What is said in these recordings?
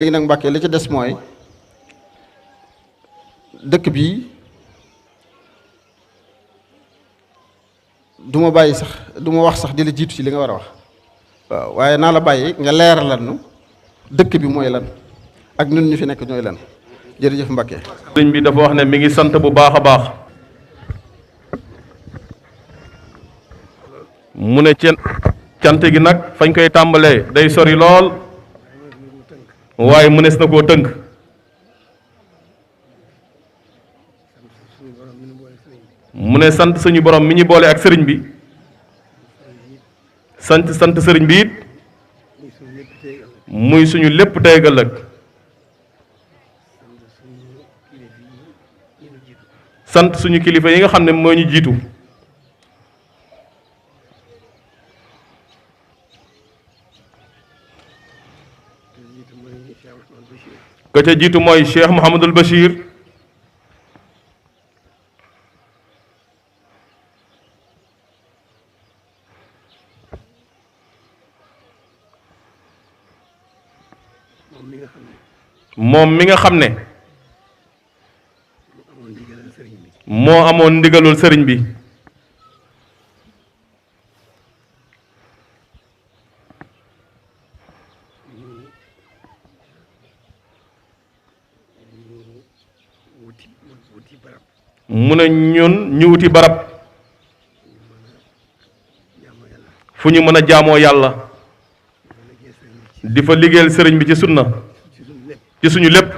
léegi nag Mbàkke li ci des mooy dëkk bii du ma bàyyi sax du ma wax sax di la jiitu ci li nga war a wax waaw waaye naa la bàyyi nga leeralal nu dëkk bi mooy lan ak ñun ñu fi nekk ñooy lan jërëjëf Mbàkke. sëñ bi dafa wax ne mi ngi sant bu baax a baax mu ne cant gi nag fañ koy tàmbalee day sori lool waaye mënees na koo tënk mu ne sant suñu borom mi ñu boole ak sëriñ bi sant sëriñ bi it muy suñu lépp tey ëllëg sant suñu kilifa yi nga xam ne moo ñu jiitu ka ca jiitu mooy Cheikh Mouhamadul Bachir moom mi nga xam ne moo amoon ndigalul sëriñ bi mu ne ñun ñu wuti barab fu ñu mën a jaamoo yàlla di fa liggéeyal sëriñ bi ci sunna ci suñu lépp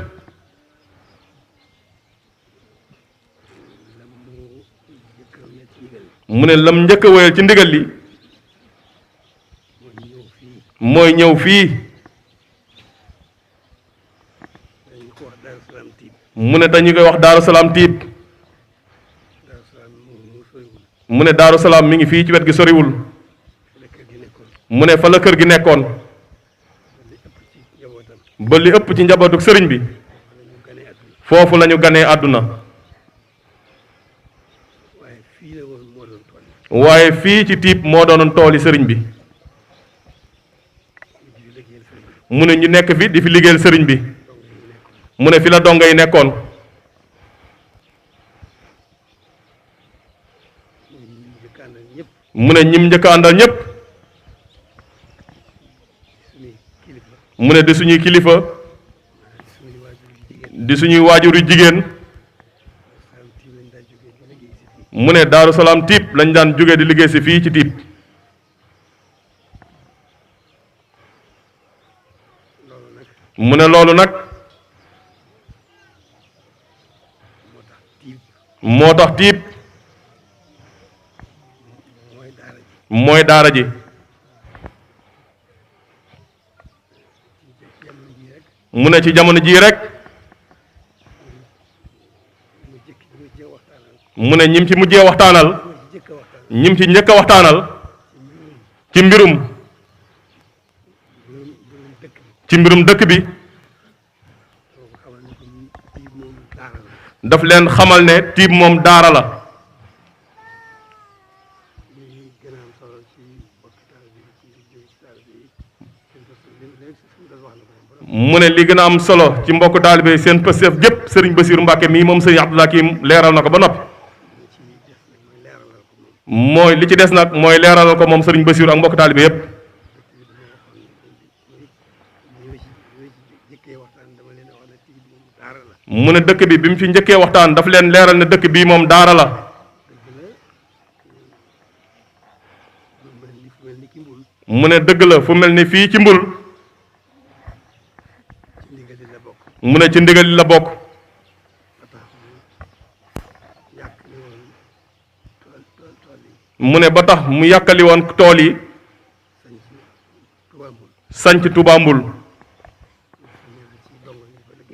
mu ne lam njëkk a wéyal ci ndigal li mooy ñëw fii mu ne dañu koy wax Daaru Salaam Tiib mu ne Daaru Salaam mi ngi fii ci wet gi soriwul mu ne fa la kër gi nekkoon ba li ëpp ci njabootu sëriñ bi foofu la ñu ganee àdduna waaye fii ci Tiib moo doonoon tooli sëriñ bi mu ne ñu nekk fi di fi liggéeyal sëriñ bi mu ne fi la donga yi nekkoon mu ne ñim njëkk a àndal ñépp mu ne di suñuy kilifa di suñuy waajuru jigéen mu ne Daaru Salaam Tiib lañ daan jóge di liggéey si fii ci Tiib mu ne loolu nag moo tax Tiib mooy daara ji mu ne ci jamono jii rek mu ne ñim ci mujjee waxtaanal ñim ci njëkk a waxtaanal ci mbirum dëkk bi daf leen xamal ne Tiib moom daara la mu ne li gën a am solo ci mbokk taalibe seen pësteef gépp sëriñ Bassirou Mbacke mii moom sëriñ Abdou Hakim leeral na ko ba noppi mooy li ci des nag mooy leeralal ko moom sëriñ Bassirou ak mbokk taalibe yépp mu ne dëkk bi mu fi njëkkee waxtaan daf leen leeral ne dëkk bii moom daara la mu ne dëgg la fu mel ni fii ci mbul mu ne ci ndigal li la bokk mu ne ba tax mu yàkkali woon tool yi sanc Tuubaa Mbul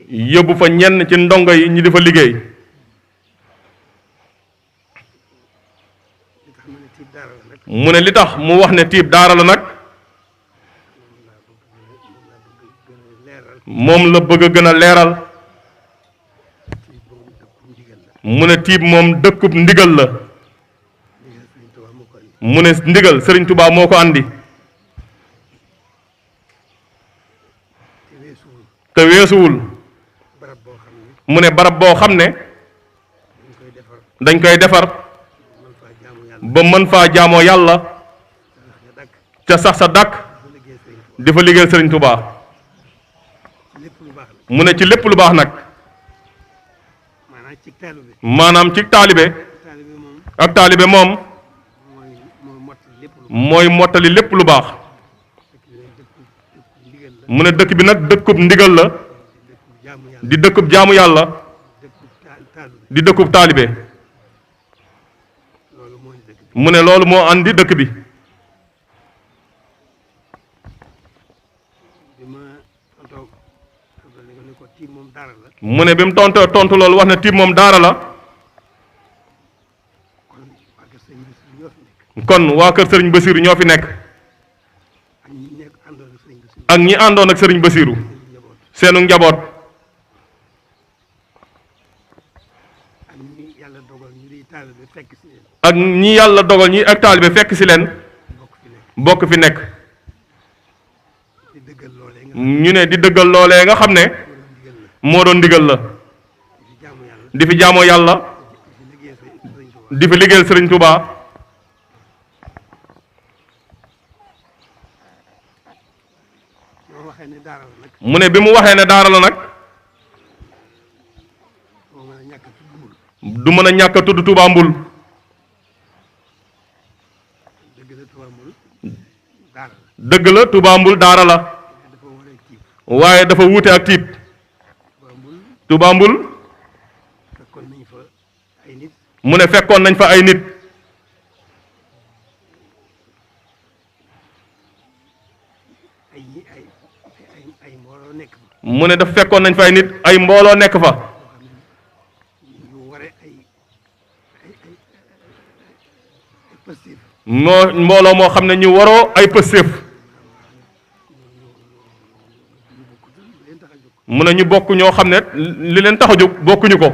yóbbu fa ñenn ci ndongo yi ñi di fa liggéey mu ne li tax mu wax ne Tiib daara la nag moom la bëgg a gën a leeral mu ne Tiib moom dëkkub ndigal la mu ne ndigal Sëriñ Tuubaa moo ko andi te weesuwul mu ne barab boo xam ne dañ koy defar ba mën faa jaamoo yàlla ca sax sa dàkk di fa liggéeyal Sëriñ Tuubaa mu ne ci lépp lu baax nag maanaam ci taalibe ak taalibe moom mooy mottali lépp lu baax mu ne dëkk bi nag dëkkub ndigal la di dëkkub jaamu yàlla di dëkkub taalibe mu ne loolu moo andi dëkk bi mu ne bi mu tontu loolu wax na tiib moom daara la kon waa kër Sëriñ Basiiru ñoo fi nekk ak ñi àndoon ak Sëriñ Basiiru seenu njaboot ak ñi yàlla dogal ñi ak taalibe fekk si leen bokk fi nekk ñu ne di dëggal loolee nga xam ne moo doon ndigal la di fi jaamoo yàlla di fi liggéeyal Sëriñ Tuubaa mu ne bi mu waxee ne daara la nag du mën a ñàkk a tudd Touba Mbul dëgg la Touba Mbul daara la waaye dafa wuute ak tiib Touba Mbul mu ne fekkoon nañ fa ay nit mu ne dafa fekkoon nañ fa ay nit ay mbooloo nekk fa mbooloo moo xam ne ñu waroo ay pëstéef mu ne ñu bokk ñoo xam ne li leen tax a jóg bokkuñu ko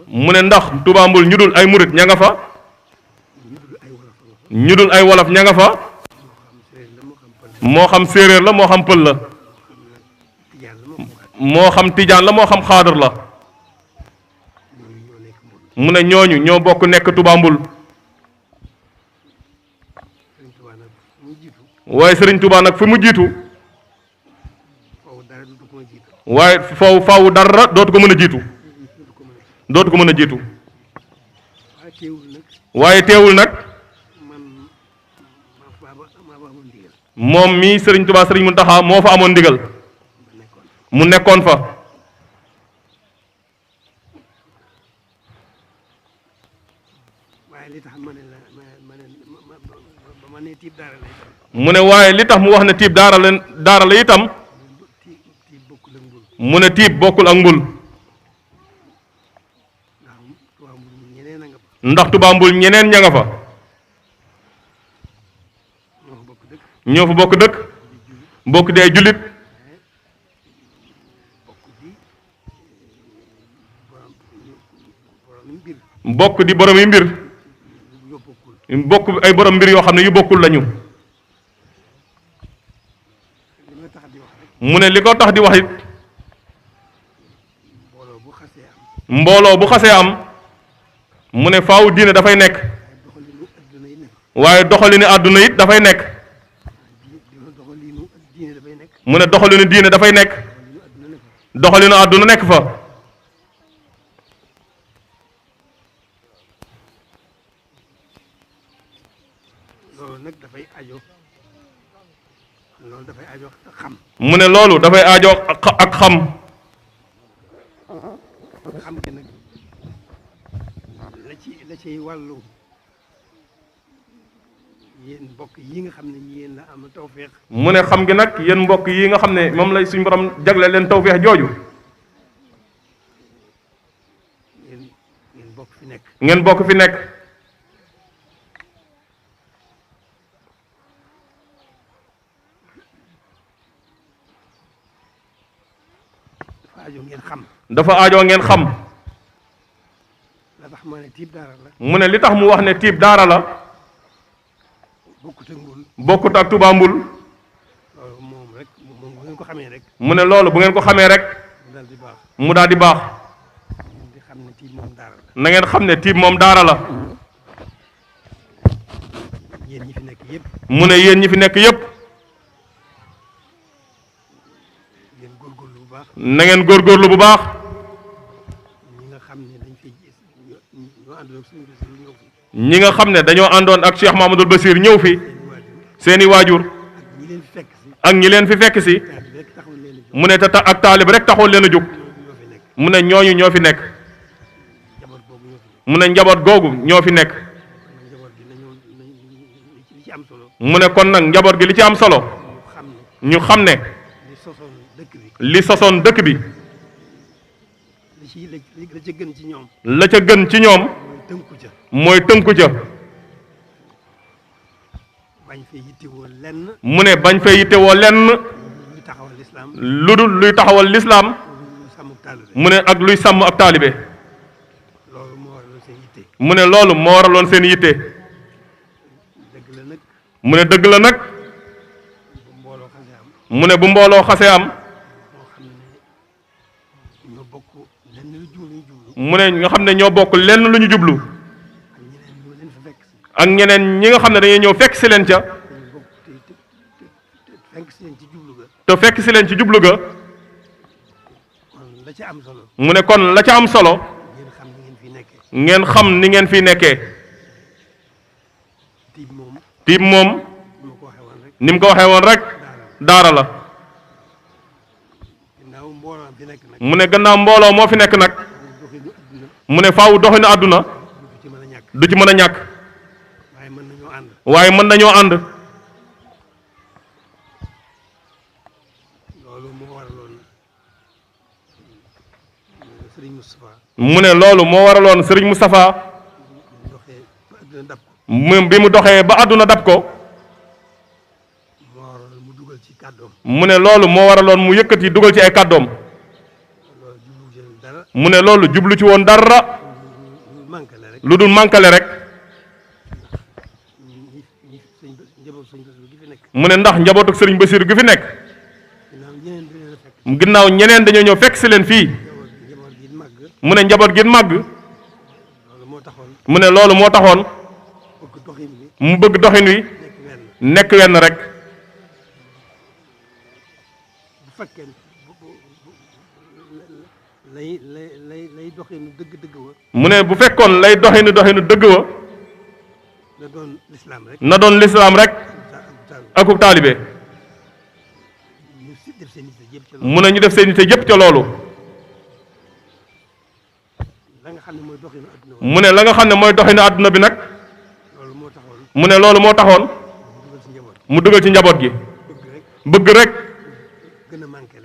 mu ne ndax Touba Mbul ñu dul ay murit ña nga fa ñu dul ay wolof ña nga fa moo xam séeréer la moo xam pël la moo xam tijaan la moo xam xaadar la mu ne ñooñu ñoo bokk nekk Touba Mbul waaye Sëriñ Touba nag fi mu jiitu waaye faw dara dootu ko mën a jiitu dootu ko mën a jiitu waaye teewul nag moom mii Sëriñ Touba Sëriñ Mountakha moo fa amoon ndigal mu nekkoon fa mu ne waaye li tax mu wax ne tiib daara la itam mu ne tiib bokkul ak mbul ndax Touba Mbul ñeneen ña nga fa ñoo fa bokk dëkk bokk di ay jullit bokk di borom yi mbir bokk ay borom mbir yoo xam ne yu bokkul lañu mu ne li ko tax di wax it mbooloo bu xasee am mu ne faaw diine dafay nekk waaye doxalinu àdduna it dafay nekk mu ne doxalinu diine dafay nekk doxalinu àdduna nekk fa mu ne loolu dafay aajo ak xam la ci wàllu yéen mbokk yi nga xam ne yéen la am tawféex mu ne xam gi nag yéen mbokk yi nga xam ne moom lay suñu borom jagle leen tawféex jooju ngeen bokk fi nekk ngeen bokk fi nekk dafa aajo ngeen xam dafa aajoo ngeen xam la tax ma ne tiib daara la mu ne li tax mu wax ne tiib daara la bokkut ak mbul bokkut ak Touba Mbul. loolu moom rek moom bu ngeen ko xamee rek. mu ne loolu bu ngeen ko xamee rek. mu daal di baax. di xam ne tiib moom daara la. na ngeen xam ne tiib moom daara la. yéen ñi fi nekk yëpp. mu ne yéen ñi fi nekk yëpp. ngeen góorgóorlu bu baax. na ngeen góorgóorlu bu baax. ñi nga xam ne dañoo àndoon ak Cheikh Mamadou Bassir ñëw fi. seeni waajur. ak ñi leen fi fekk si. mu ne te ak taalib rek taxul leen a jóg. mu ne ñooñu ñoo fi nekk. mu ne njaboot googu ñoo fi nekk. mu ne kon nag njaboot gi li ci am solo. ñu xam ne. li sosoon dëkk bi. la ca gën ci ñoom. la ca gën ci ñoom. mooy tënku ca. bañ fee yittewoo lenn. mu ne bañ fee yittewoo lenn. lu dul luy taxawal lislaam. mu ne ak luy sàmm ak taalibe. mu ne loolu moo waraloon seen yitte. mu ne dëgg la nag. mu ne bu mbooloo xasee am. mu ne nga xam ne ñoo bokk lenn lu ñu jublu. ak ñeneen ñi nga xam ne dañuy ñëw fekk si leen ca. te fekk si leen ci jublu ga. mu ne kon la ca am solo. ngeen xam ni ngeen fi nekkee. tiib moom. ni mu ko waxee woon rek. daara la. mu ne gannaaw mbooloo moo fi nekk nag. mu ne faaw doxinu àdduna. du ci mën a ñàkk. waaye mën nañoo ànd. mu ne loolu moo waraloon Serigne Moustapha. bi mu doxee ba àdduna dab ko. mu ne loolu moo waraloon mu yëkkati dugal ci ay kàddoom. mu ne loolu jublu ci woon dara. lu dul mànkale rek. mu ne ndax njabootu Serigne Bassirou gi fi nekk. ginnaaw ñeneen dañoo ñëw fekk si leen fii. mu ne njaboot gi màgg. mu ne loolu moo taxoon. mu bëgg doxin wi. nekk wenn rek. mu ne bu fekkoon lay doxinu dëgg wa. na doon lislaam rek. akuk taalibe. mu ne ñu def seen yitte yépp ca loolu. mu ne la nga xam ne mooy doxinu àdduna bi nag. mu ne loolu moo taxoon. mu dugal ci njaboot gi. bëgg rek.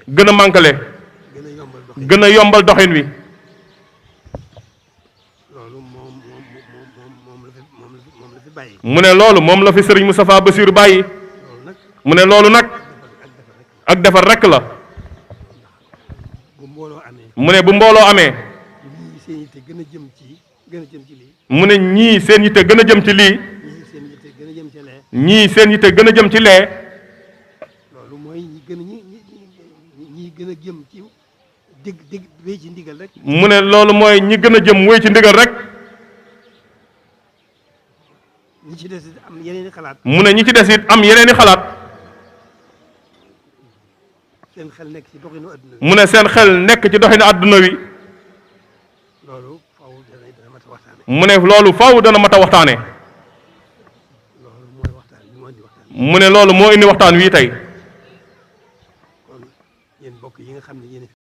gën a mànkale. gën a yombal doxin wi. mu ne loolu moom la fi Serigne Moustapha Bassirou bàyyi. mu ne loolu nag. ak defar rek la. mu ne bu mbooloo amee. mu ne ñii seen yitte gën a jëm ci lii. ñii seen yitte gën a jëm ci lee. mu ne loolu mooy ñi gën a jëm wéy ci ndigal rek. mu ne ñi ci des it am yeneen i xalaat. mu ne seen xel nekk ci doxinu àdduna wi. mu ne loolu faaw dana mat a waxtaane. mu ne loolu moo indi waxtaan wi tey.